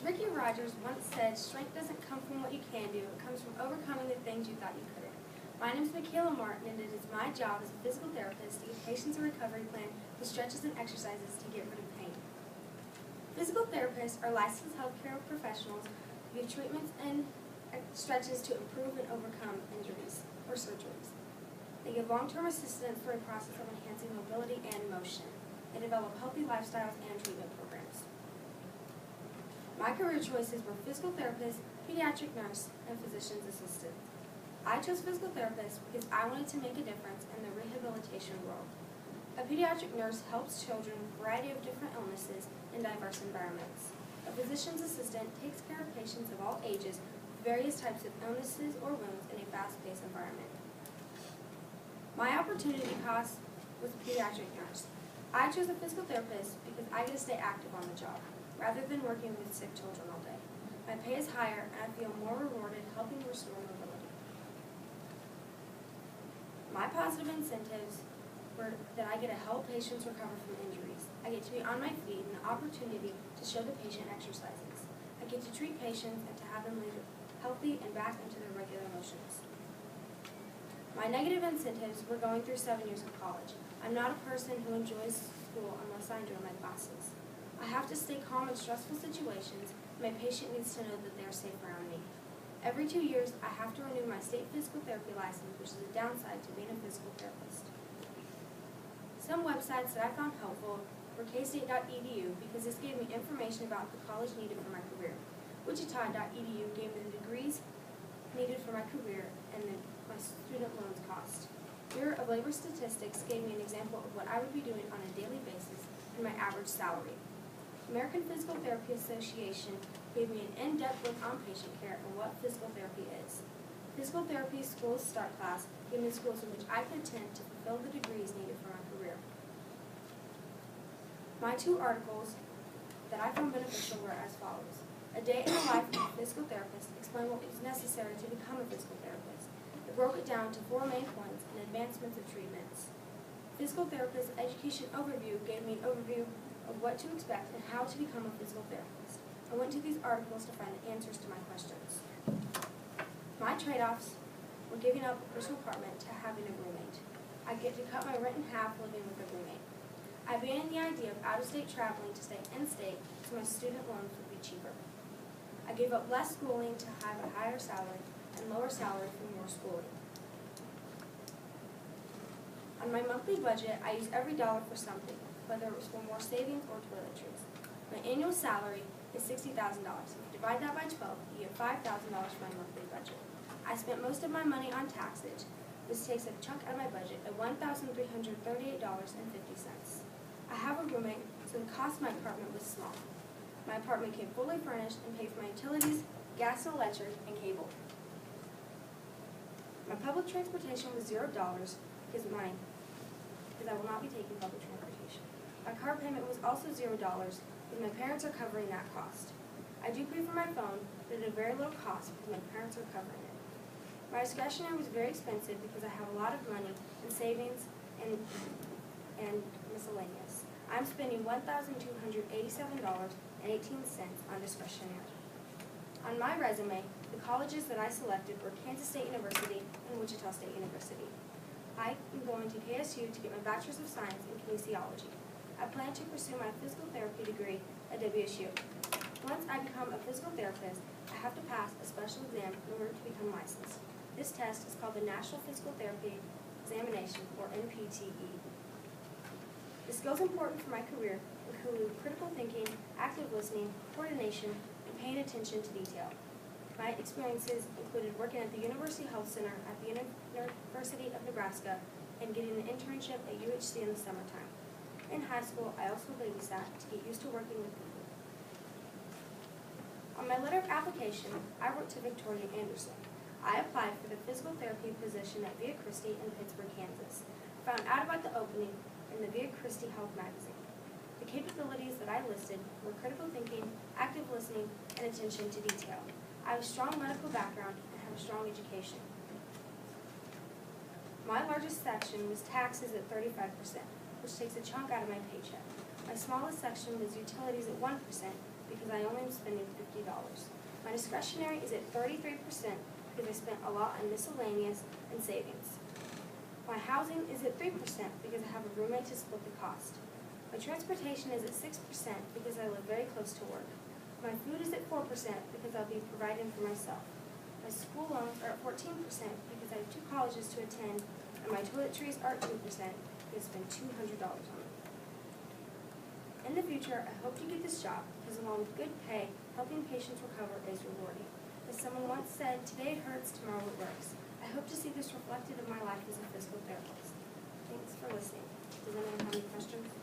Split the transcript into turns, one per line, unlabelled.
Ricky Rogers once said, strength doesn't come from what you can do, it comes from overcoming the things you thought you couldn't. My name is Michaela Martin, and it is my job as a physical therapist to give patients a recovery plan with stretches and exercises to get rid of pain. Physical therapists are licensed healthcare professionals who give treatments and stretches to improve and overcome injuries or surgeries. They give long-term assistance through a process of enhancing mobility and motion. They develop healthy lifestyles and treatment programs. My career choices were physical therapist, pediatric nurse, and physician's assistant. I chose physical therapist because I wanted to make a difference in the rehabilitation world. A pediatric nurse helps children with a variety of different illnesses in diverse environments. A physician's assistant takes care of patients of all ages with various types of illnesses or wounds in a fast-paced environment. My opportunity cost was a pediatric nurse. I chose a physical therapist because I get to stay active on the job, rather than working with sick children all day. My pay is higher, and I feel more rewarded helping restore mobility. My positive incentives were that I get to help patients recover from injuries. I get to be on my feet and the opportunity to show the patient exercises. I get to treat patients and to have them leave healthy and back into their regular motions. My negative incentives were going through 7 years of college. I'm not a person who enjoys school unless I enjoy my classes. I have to stay calm in stressful situations, and my patient needs to know that they are safe around me. Every 2 years, I have to renew my state physical therapy license, which is a downside to being a physical therapist. Some websites that I found helpful were kstate.edu because this gave me information about the college needed for my career. Wichita.edu gave me the degrees needed for my career and my student loans cost. Bureau of Labor Statistics gave me an example of what I would be doing on a daily basis and my average salary. American Physical Therapy Association gave me an in-depth look on patient care and what physical therapy is. Physical Therapy Schools Start Class gave me schools in which I could attend to fulfill the degrees needed for my career. My 2 articles that I found beneficial were as follows. A Day in the Life of a Physical Therapist explained what is necessary to become a physical therapist. It broke it down to 4 main points and advancements of treatments. Physical Therapist Education Overview gave me an overview of what to expect and how to become a physical therapist. I went to these articles to find the answers to my questions. My trade-offs were giving up a personal apartment to having a roommate. I get to cut my rent in half living with a roommate. I abandoned the idea of out-of-state traveling to stay in-state so my student loans would be cheaper. I gave up less schooling to have a higher salary and lower salary for more schooling. On my monthly budget, I use every dollar for something, whether it was for more savings or toiletries. My annual salary is $60,000. If you divide that by 12, you get $5,000 for my monthly budget. I spent most of my money on taxes. This takes a chunk out of my budget at $1,338.50. I have a roommate, so the cost of my apartment was small. My apartment came fully furnished and paid for my utilities, gas and electric, and cable. My public transportation was $0 because I will not be taking public transportation. My car payment was also $0 because my parents are covering that cost. I do pay for my phone, but at a very low cost because my parents are covering it. My discretionary was very expensive because I have a lot of money in savings and miscellaneous. I'm spending $1,287.18 on discretionary. On my resume, the colleges that I selected were Kansas State University and Wichita State University. I am going to KSU to get my Bachelor's of Science in Kinesiology. I plan to pursue my physical therapy degree at WSU. Once I become a physical therapist, I have to pass a special exam in order to become licensed. This test is called the National Physical Therapy Examination, or NPTE. The skills important for my career include critical thinking, active listening, coordination, and paying attention to detail. My experiences included working at the University Health Center at the University of Nebraska and getting an internship at UHC in the summertime. In high school, I also babysat to get used to working with people. On my letter of application, I wrote to Victoria Anderson. I applied for the physical therapy position at Via Christi in Pittsburgh, Kansas. I found out about the opening in the Via Christi Health magazine. The capabilities that I listed were critical thinking, active listening, and attention to detail. I have a strong medical background and have a strong education. My largest section was taxes at 35%, which takes a chunk out of my paycheck. My smallest section was utilities at 1%, because I only am spending $50. My discretionary is at 33% because I spent a lot on miscellaneous and savings. My housing is at 3% because I have a roommate to split the cost. My transportation is at 6% because I live very close to work. My food is at 4% because I'll be providing for myself. My school loans are at 14% because I have 2 colleges to attend, and my toiletries are at 2% because I spend $200 on them. In the future, I hope to get this job because along with good pay, helping patients recover is rewarding. As someone once said, today it hurts, tomorrow it works. I hope to see this reflected in my life as a physical therapist. Thanks for listening. Does anyone have any questions?